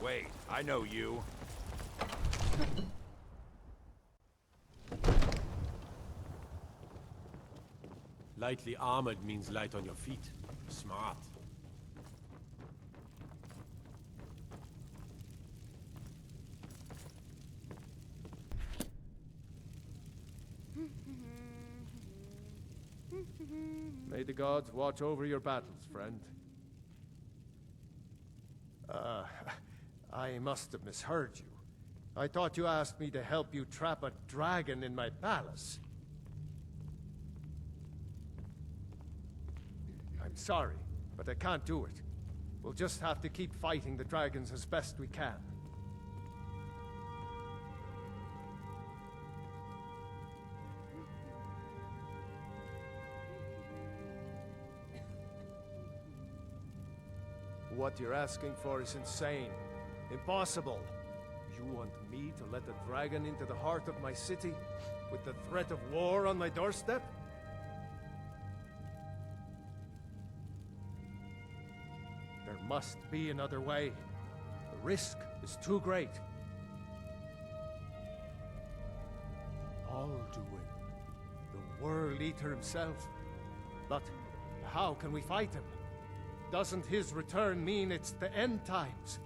Wait, I know you. Lightly armored means light on your feet. Smart. May the gods watch over your battles, friend. I must have misheard you. I thought you asked me to help you trap a dragon in my palace. I'm sorry, but I can't do it. We'll just have to keep fighting the dragons as best we can. What you're asking for is insane. Impossible. You want me to let a dragon into the heart of my city, with the threat of war on my doorstep? There must be another way. The risk is too great. Alduin, the World Eater himself. But how can we fight him? Doesn't his return mean it's the end times?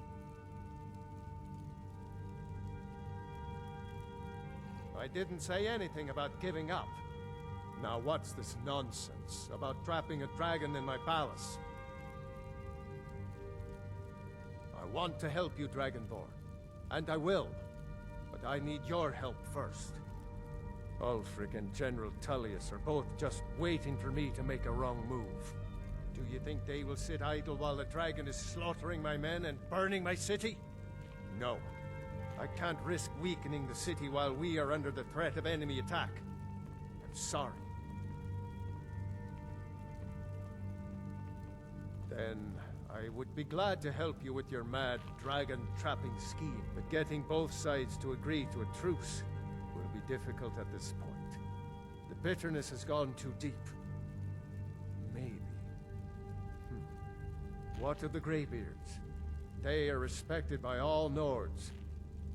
I didn't say anything about giving up. Now what's this nonsense about trapping a dragon in my palace? I want to help you, Dragonborn. And I will. But I need your help first. Ulfric and General Tullius are both just waiting for me to make a wrong move. Do you think they will sit idle while the dragon is slaughtering my men and burning my city? No. I can't risk weakening the city while we are under the threat of enemy attack. I'm sorry. Then I would be glad to help you with your mad dragon-trapping scheme, but getting both sides to agree to a truce will be difficult at this point. The bitterness has gone too deep. Maybe. What of the Greybeards? They are respected by all Nords.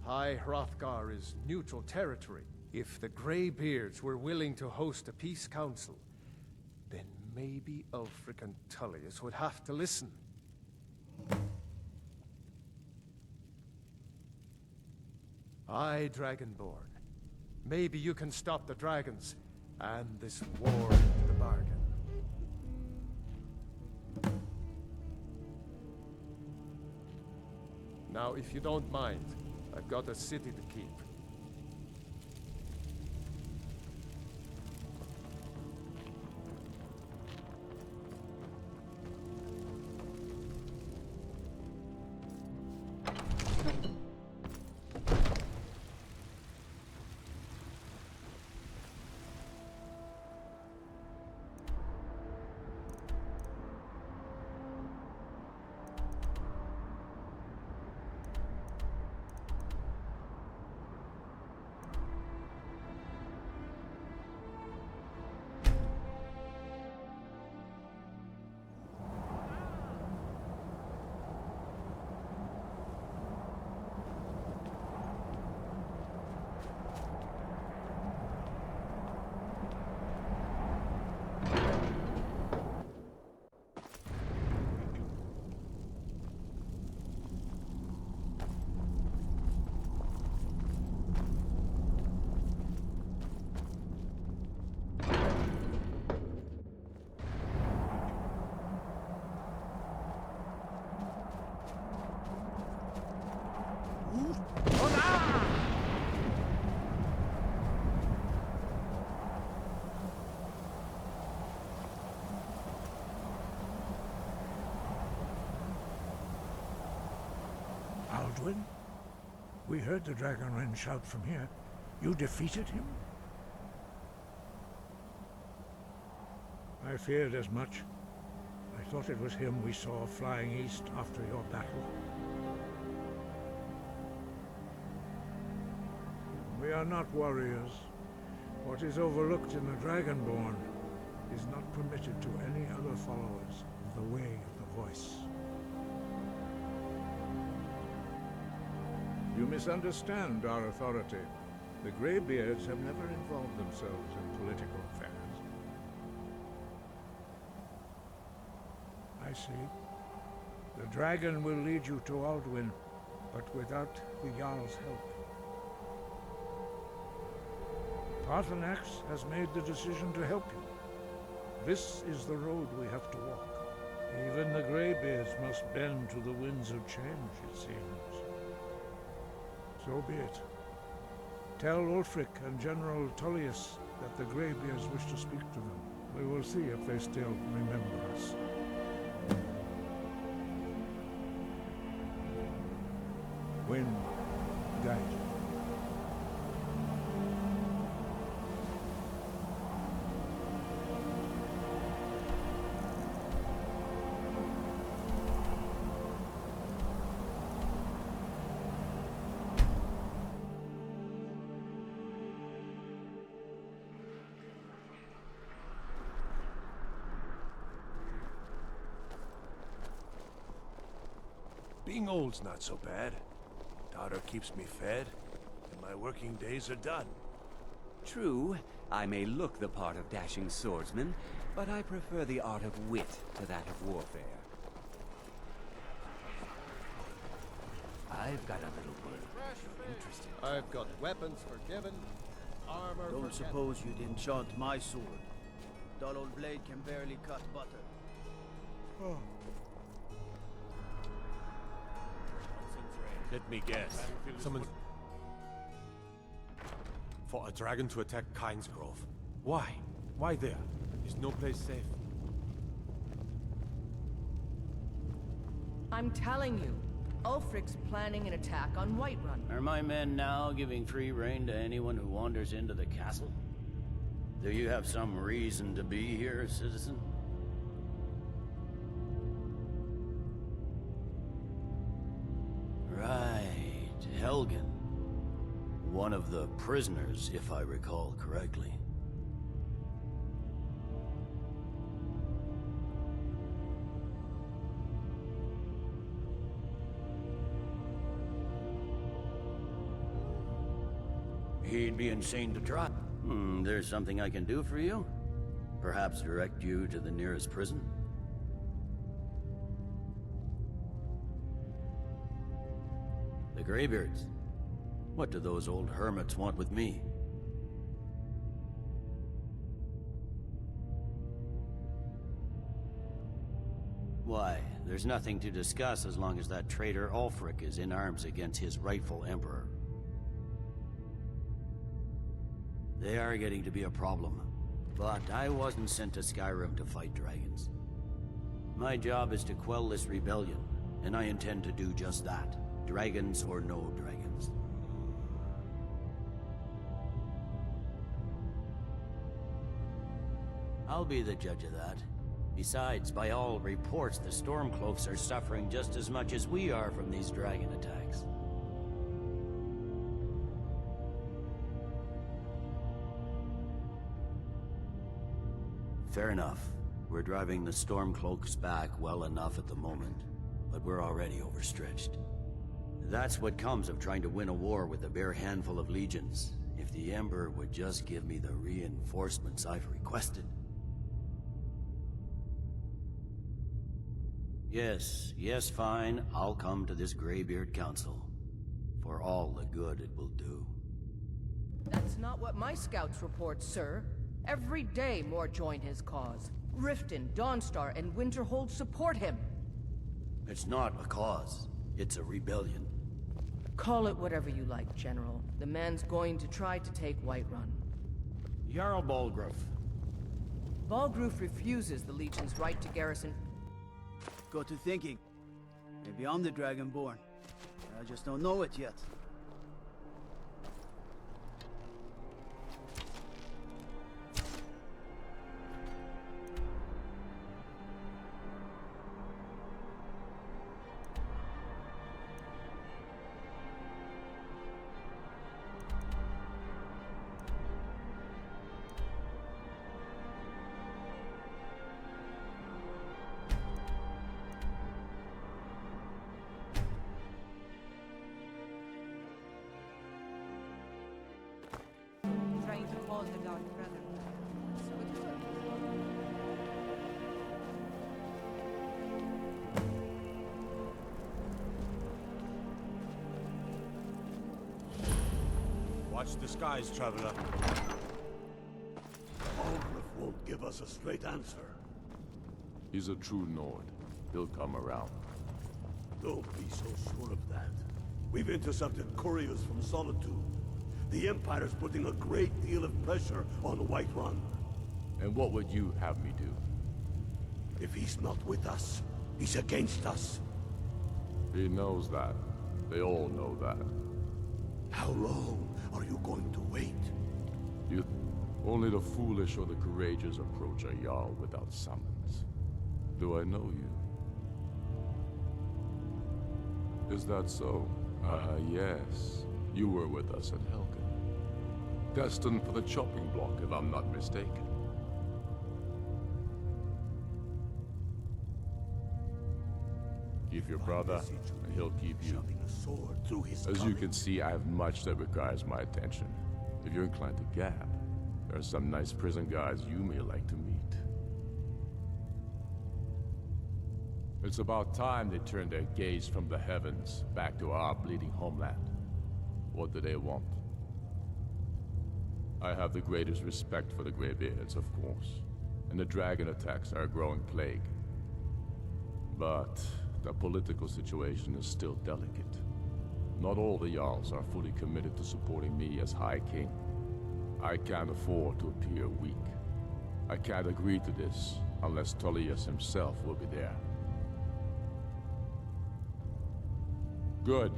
High Hrothgar is neutral territory. If the Greybeards were willing to host a peace council, then maybe Ulfric and Tullius would have to listen. Aye, Dragonborn. Maybe you can stop the dragons, and this war into the bargain. Now, if you don't mind, I've got a city to keep. Alduin? We heard the Dragonren shout from here. You defeated him? I feared as much. I thought it was him we saw flying east after your battle. We are not warriors. What is overlooked in the Dragonborn is not permitted to any other followers of the Way of the Voice. You misunderstand our authority. The Greybeards have never involved themselves in political affairs. I see. The dragon will lead you to Alduin, but without the Jarl's help. Paarthurnax has made the decision to help you. This is the road we have to walk. Even the Greybeards must bend to the winds of change, it seems. So be it. Tell Ulfric and General Tullius that the Greybeards wish to speak to them. We will see if they still remember us. Wind, guide you. Being old's not so bad. Daughter keeps me fed, and my working days are done. True, I may look the part of dashing swordsman, but I prefer the art of wit to that of warfare. I've got a little word if you're interested. I've got weapons forgiven, armor Don't forget- suppose you'd enchant my sword. Dull old blade can barely cut butter. Let me guess. Someone... For a dragon to attack Kyne's Grove. Why? Why there? Is no place safe? I'm telling you, Ulfric's planning an attack on Whiterun. Are my men now giving free rein to anyone who wanders into the castle? Do you have some reason to be here, citizen? Right, Helgen. One of the prisoners, if I recall correctly. He'd be insane to try. There's something I can do for you? Perhaps direct you to the nearest prison? The Greybeards. What do those old hermits want with me? Why, there's nothing to discuss as long as that traitor Ulfric is in arms against his rightful emperor. They are getting to be a problem, but I wasn't sent to Skyrim to fight dragons. My job is to quell this rebellion, and I intend to do just that, dragons or no dragons. I'll be the judge of that. Besides, by all reports, the Stormcloaks are suffering just as much as we are from these dragon attacks. Fair enough. We're driving the Stormcloaks back well enough at the moment, but we're already overstretched. That's what comes of trying to win a war with a bare handful of legions. If the Emperor would just give me the reinforcements I've requested. Yes, fine. I'll come to this Greybeard Council. For all the good it will do. That's not what my scouts report, sir. Every day more join his cause. Riften, Dawnstar, and Winterhold support him. It's not a cause. It's a rebellion. Call it whatever you like, General. The man's going to try to take Whiterun. Jarl Balgruuf. Balgruuf refuses the Legion's right to garrison. Got to thinking. Maybe I'm the Dragonborn. I just don't know it yet. all the Dark Brotherhood. So it works. Watch the skies, traveler. Aldrich won't give us a straight answer. He's a true Nord. He'll come around. Don't be so sure of that. We've intercepted couriers from Solitude. The Empire's putting a great deal of pressure on Whiterun. And what would you have me do? If he's not with us, he's against us. He knows that. They all know that. How long are you going to wait? Only the foolish or the courageous approach a Jarl without summons. Do I know you? Is that so? Yes. You were with us at Helgen. Destined for the chopping block, if I'm not mistaken. Keep your brother, and he'll keep you. Shoving a sword through his As you stomach. can see, I have much that requires my attention. If you're inclined to gab, there are some nice prison guards you may like to meet. It's about time they turned their gaze from the heavens back to our bleeding homeland. What do they want? I have the greatest respect for the Greybeards, of course, and the dragon attacks are a growing plague. But the political situation is still delicate. Not all the Jarls are fully committed to supporting me as High King. I can't afford to appear weak. I can't agree to this unless Tullius himself will be there. Good.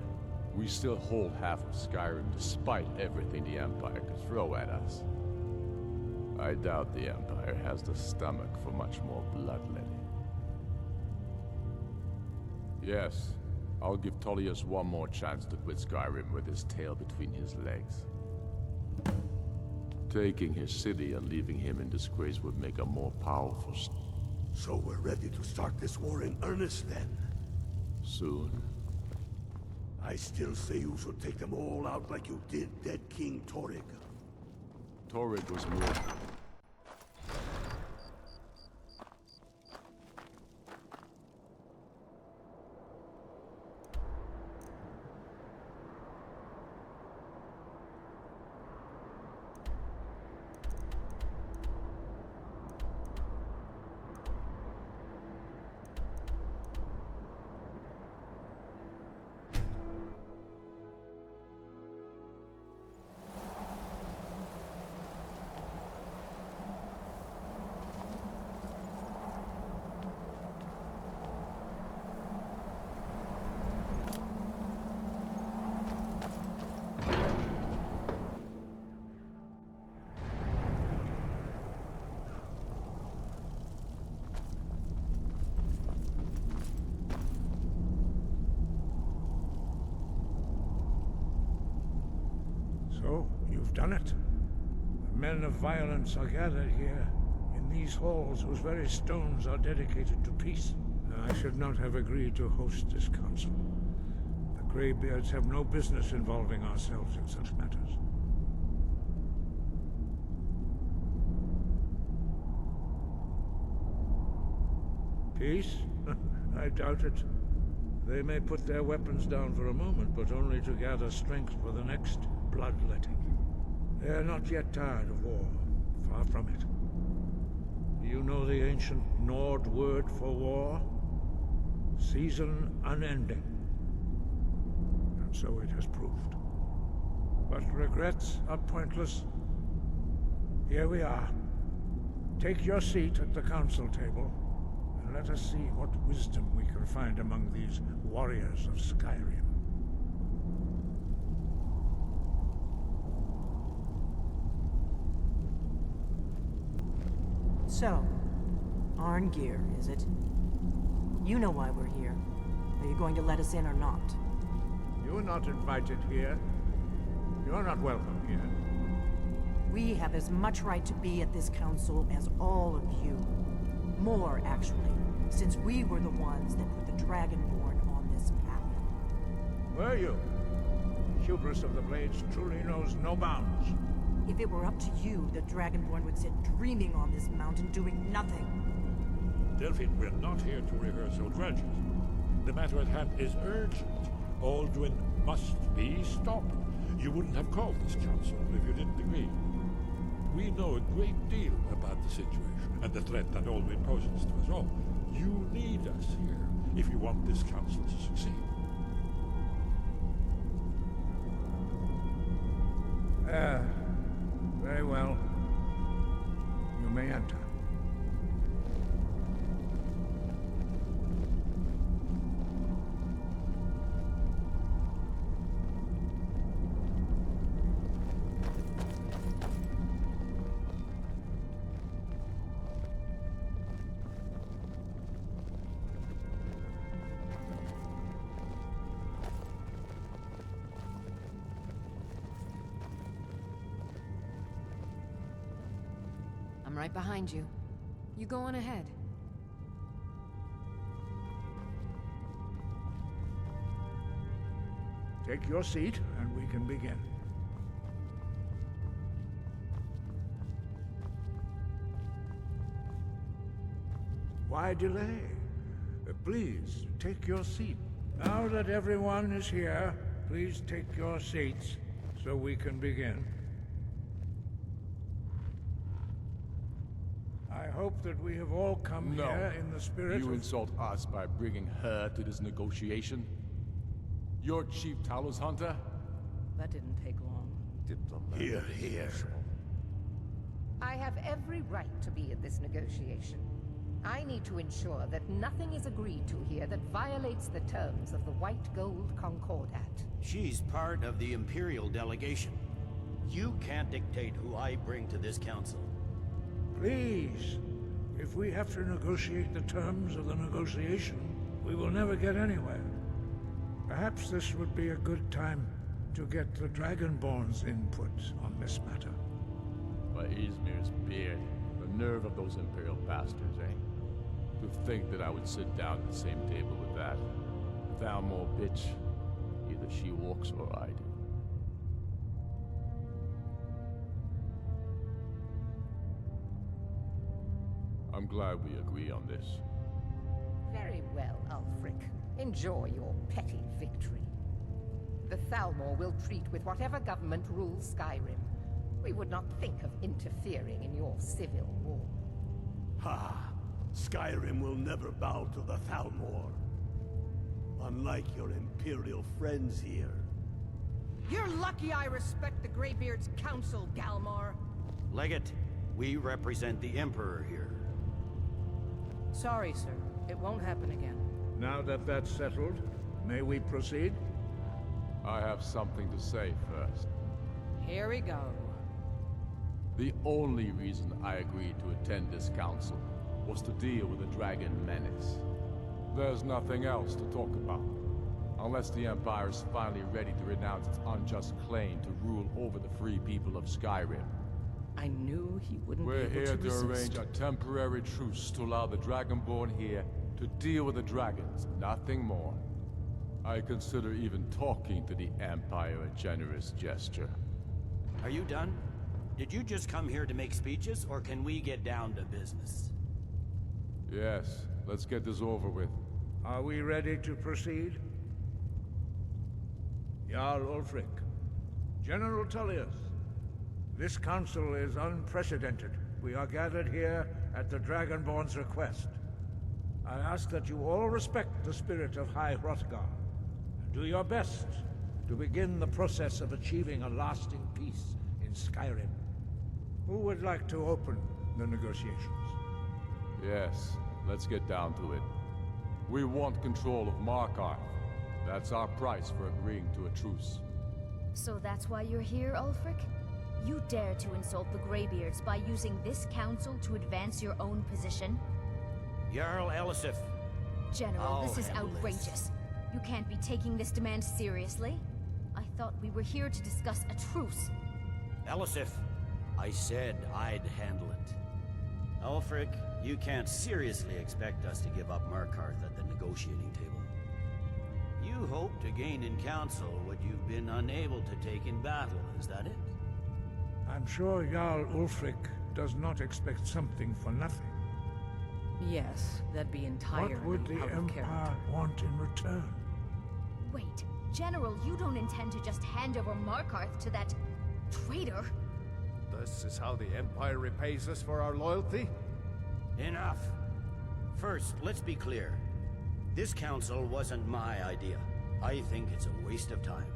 We still hold half of Skyrim despite everything the Empire could throw at us. I doubt the Empire has the stomach for much more bloodletting. Yes, I'll give Tullius one more chance to quit Skyrim with his tail between his legs. Taking his city and leaving him in disgrace would make a more powerful So we're ready to start this war in earnest then? soon. I still say you should take them all out like you did dead King Torrig. Torrig was more... So, you've done it. The men of violence are gathered here, in these halls whose very stones are dedicated to peace. I should not have agreed to host this council. The Greybeards have no business involving ourselves in such matters. Peace? I doubt it. They may put their weapons down for a moment, but only to gather strength for the next bloodletting. They are not yet tired of war. Far from it. Do you know the ancient Nord word for war? Season unending. And so it has proved. But regrets are pointless. Here we are. Take your seat at the council table, and let us see what wisdom we can find among these warriors of Skyrim. So, Arngeir, is it? You know why we're here. Are you going to let us in or not? You're not invited here. You're not welcome here. We have as much right to be at this council as all of you. More, actually, since we were the ones that put the Dragonborn on this path. Were you? Hubris of the Blades truly knows no bounds. If it were up to you, the Dragonborn would sit dreaming on this mountain doing nothing. Delphine, we're not here to rehearse your grudges. The matter at hand is urgent. Alduin must be stopped. You wouldn't have called this council if you didn't agree. We know a great deal about the situation and the threat that Alduin poses to us all. You need us here if you want this council to succeed. Very well. You may enter. I'm right behind you. You go on ahead. Take your seat, and we can begin. Why delay? Please, take your seat. Now that everyone is here, please take your seats, so we can begin. I hope that we have all come here in the spirit You of... insult us by bringing her to this negotiation? You're Chief Talos Hunter? That didn't take long. Here, here. I have every right to be in this negotiation. I need to ensure that nothing is agreed to here that violates the terms of the White Gold Concordat. She's part of the Imperial delegation. You can't dictate who I bring to this council. Please, if we have to negotiate the terms of the negotiation, we will never get anywhere. Perhaps this would be a good time to get the Dragonborn's input on this matter. By Izmir's beard, the nerve of those Imperial bastards, eh? To think that I would sit down at the same table with that Thalmor bitch. Either she walks or I do. I'm glad we agree on this. Very well, Ulfric. Enjoy your petty victory. The Thalmor will treat with whatever government rules Skyrim. We would not think of interfering in your civil war. Ha! Skyrim will never bow to the Thalmor. Unlike your Imperial friends here. You're lucky I respect the Greybeard's counsel, Galmar. Legate, we represent the Emperor here. Sorry, sir. It won't happen again. Now that that's settled, may we proceed? I have something to say first. Here we go. The only reason I agreed to attend this council was to deal with the dragon menace. There's nothing else to talk about. Unless the Empire is finally ready to renounce its unjust claim to rule over the free people of Skyrim. I knew he wouldn't We're be able here to to resist. arrange a temporary truce to allow the Dragonborn here to deal with the dragons, nothing more. I consider even talking to the Empire a generous gesture. Are you done? Did you just come here to make speeches, or can we get down to business? Yes, let's get this over with. Are we ready to proceed? Jarl Ulfric, General Tullius, this council is unprecedented. We are gathered here at the Dragonborn's request. I ask that you all respect the spirit of High Hrothgar, and do your best to begin the process of achieving a lasting peace in Skyrim. Who would like to open the negotiations? Yes, let's get down to it. We want control of Markarth. That's our price for agreeing to a truce. So that's why you're here, Ulfric? You dare to insult the Greybeards by using this council to advance your own position? Jarl Elisif. General, this is handle this. outrageous. You can't be taking this demand seriously. I thought we were here to discuss a truce. Elisif, I said I'd handle it. Ulfric, you can't seriously expect us to give up Markarth at the negotiating table. You hope to gain in council what you've been unable to take in battle, is that it? I'm sure Jarl Ulfric does not expect something for nothing. Yes, that'd be entirely What would the out of Empire character. want in return? Wait, General, you don't intend to just hand over Markarth to that traitor? This is how the Empire repays us for our loyalty? Enough. First, let's be clear. This council wasn't my idea. I think it's a waste of time.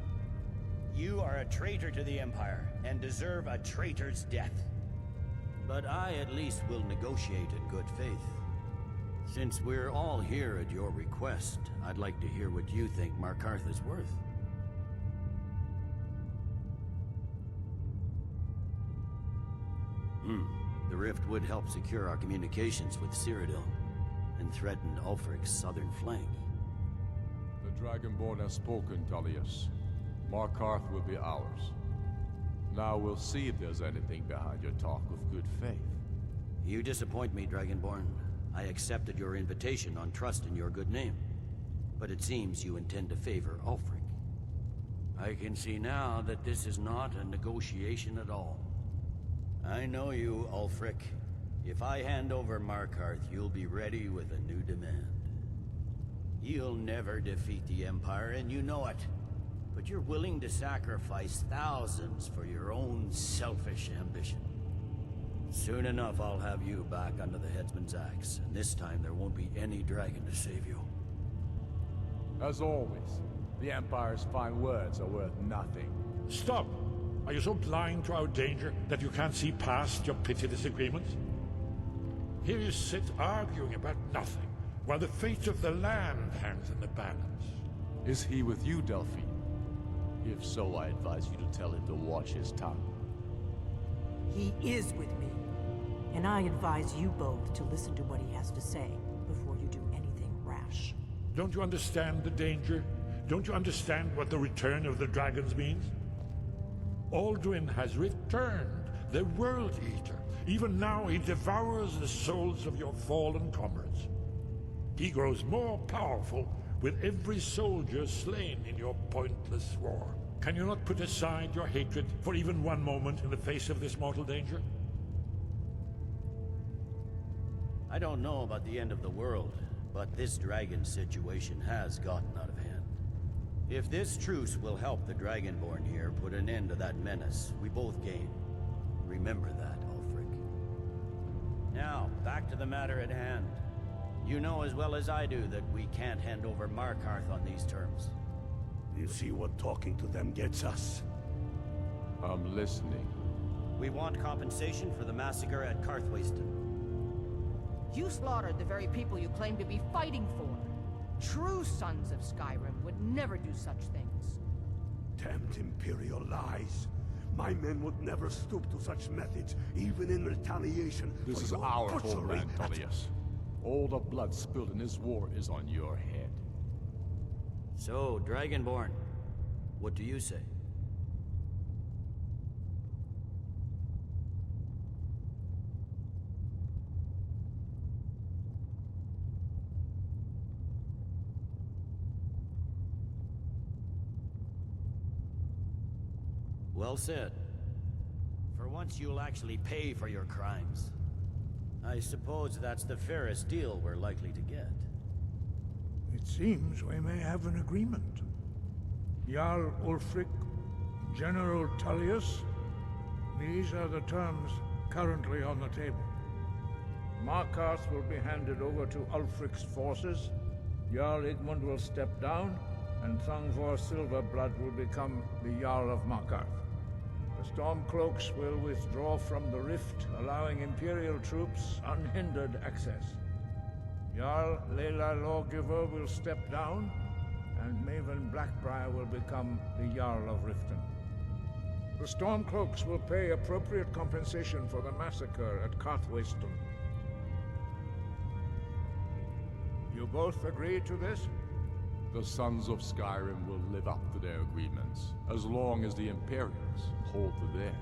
You are a traitor to the Empire, and deserve a traitor's death. But I at least will negotiate in good faith. Since we're all here at your request, I'd like to hear what you think Markarth is worth. The rift would help secure our communications with Cyrodiil, and threaten Ulfric's southern flank. The Dragonborn has spoken, Tullius. Markarth will be ours. Now we'll see if there's anything behind your talk of good faith. You disappoint me, Dragonborn. I accepted your invitation on trust in your good name. But it seems you intend to favor Ulfric. I can see now that this is not a negotiation at all. I know you, Ulfric. If I hand over Markarth, you'll be ready with a new demand. You'll never defeat the Empire, and you know it. But you're willing to sacrifice thousands for your own selfish ambition. Soon enough, I'll have you back under the headsman's axe, and this time there won't be any dragon to save you. As always, the Empire's fine words are worth nothing. Stop! Are you so blind to our danger that you can't see past your pitiless agreements? Here you sit arguing about nothing, while the fate of the land hangs in the balance. Is he with you, Delphine? If so, I advise you to tell him to watch his tongue. He is with me. And I advise you both to listen to what he has to say before you do anything rash. Don't you understand the danger? Don't you understand what the return of the dragons means? Alduin has returned, the World Eater. Even now he devours the souls of your fallen comrades. He grows more powerful with every soldier slain in your pointless war. Can you not put aside your hatred for even one moment in the face of this mortal danger? I don't know about the end of the world, but this dragon situation has gotten out of hand. If this truce will help the Dragonborn here put an end to that menace, we both gain. Remember that, Ulfric. Now, back to the matter at hand. You know as well as I do that we can't hand over Markarth on these terms. You see what talking to them gets us? I'm listening. We want compensation for the massacre at Karthwasten. You slaughtered the very people you claim to be fighting for. True sons of Skyrim would never do such things. Damned Imperial lies. My men would never stoop to such methods, even in retaliation This for is your our butchery homeland, at- Tullius. All the blood spilled in this war is on your head. So, Dragonborn, what do you say? Well said. For once you'll actually pay for your crimes. I suppose that's the fairest deal we're likely to get. It seems we may have an agreement. Jarl Ulfric, General Tullius, these are the terms currently on the table. Markarth will be handed over to Ulfric's forces, Jarl Igmund will step down, and Thungvor Silverblood will become the Jarl of Markarth. The Stormcloaks will withdraw from the rift, allowing Imperial troops unhindered access. Jarl Leila Lawgiver will step down, and Maven Blackbriar will become the Jarl of Riften. The Stormcloaks will pay appropriate compensation for the massacre at Karthwasten. You both agree to this? The Sons of Skyrim will live up to their agreements, as long as the Imperials hold to theirs.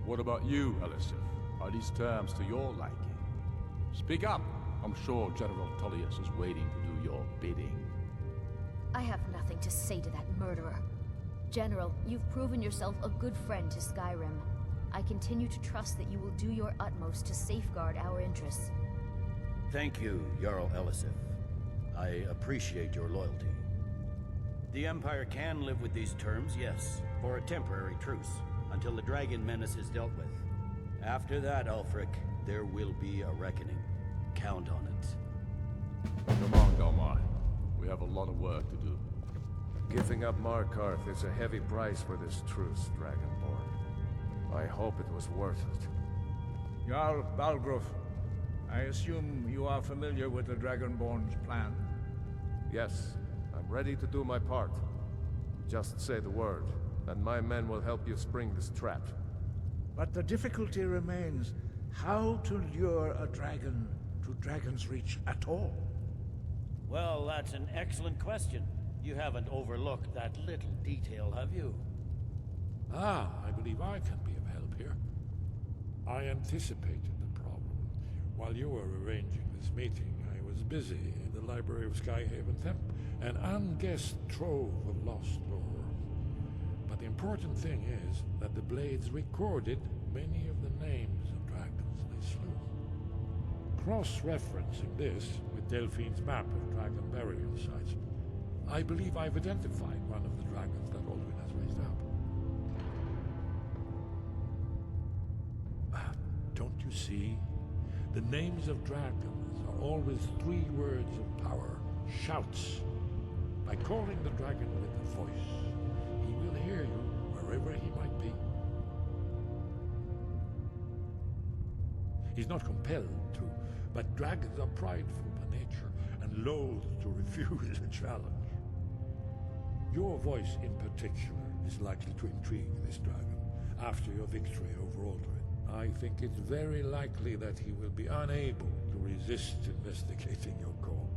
What about you, Elisif? Are these terms to your liking? Speak up! I'm sure General Tullius is waiting to do your bidding. I have nothing to say to that murderer. General, you've proven yourself a good friend to Skyrim. I continue to trust that you will do your utmost to safeguard our interests. Thank you, Jarl Elisif. I appreciate your loyalty. The Empire can live with these terms, yes, for a temporary truce, until the dragon menace is dealt with. After that, Ulfric, there will be a reckoning. Count on it. Come on, Galmar. We have a lot of work to do. Giving up Markarth is a heavy price for this truce, Dragonborn. I hope it was worth it. Jarl Balgruuf, I assume you are familiar with the Dragonborn's plan? Yes, I'm ready to do my part. Just say the word, and my men will help you spring this trap. But the difficulty remains how to lure a dragon to Dragon's Reach at all. Well, that's an excellent question. You haven't overlooked that little detail, have you? Ah, I believe I can be of help here. I anticipated the problem. While you were arranging this meeting, I was busy in the library of Skyhaven Temp, an unguessed trove of lost lore. But the important thing is that the Blades recorded many of the names of dragons they slew. Cross-referencing this with Delphine's map of dragon burial sites, I believe I've identified one of the dragons that Alduin has raised up. Don't you see? The names of dragons are always 3 words of power, shouts. By calling the dragon with a voice, he will hear you wherever he might be. He's not compelled to, but dragons are prideful by nature and loath to refuse a challenge. Your voice in particular is likely to intrigue this dragon after your victory over Alduin. I think it's very likely that he will be unable to resist investigating your call.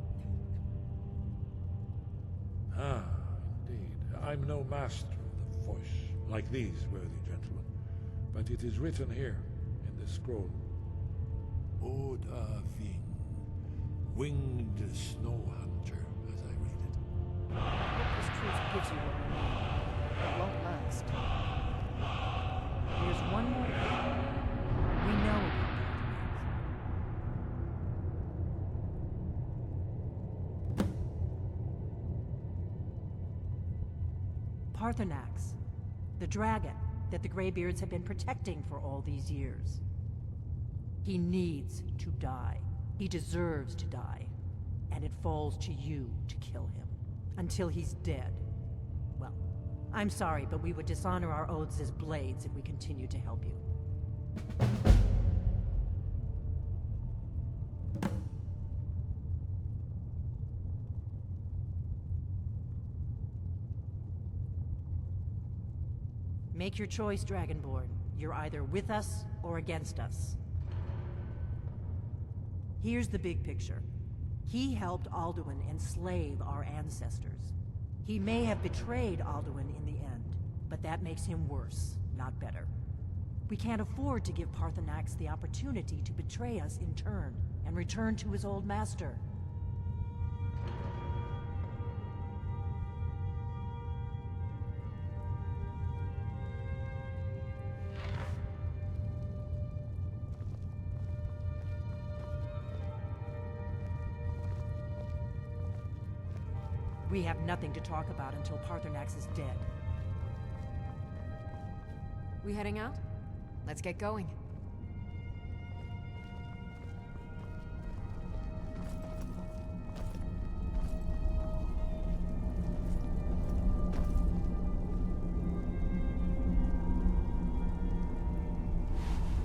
Ah, indeed. I'm no master of the voice, like these worthy gentlemen, but it is written here in this scroll. Oda Ving, winged snow hunter, as I read it. I hope this truth gives you what you need. It won't last. There's one more thing. We know about Paarthurnax, the dragon that the Greybeards have been protecting for all these years. He needs to die. He deserves to die. And it falls to you to kill him. Until he's dead. Well, I'm sorry, but we would dishonor our oaths as Blades if we continue to help you. Make your choice, Dragonborn. You're either with us or against us. Here's the big picture. He helped Alduin enslave our ancestors. He may have betrayed Alduin in the end, but that makes him worse, not better. We can't afford to give Paarthurnax the opportunity to betray us in turn, and return to his old master. We have nothing to talk about until Paarthurnax is dead. We heading out? Let's get going.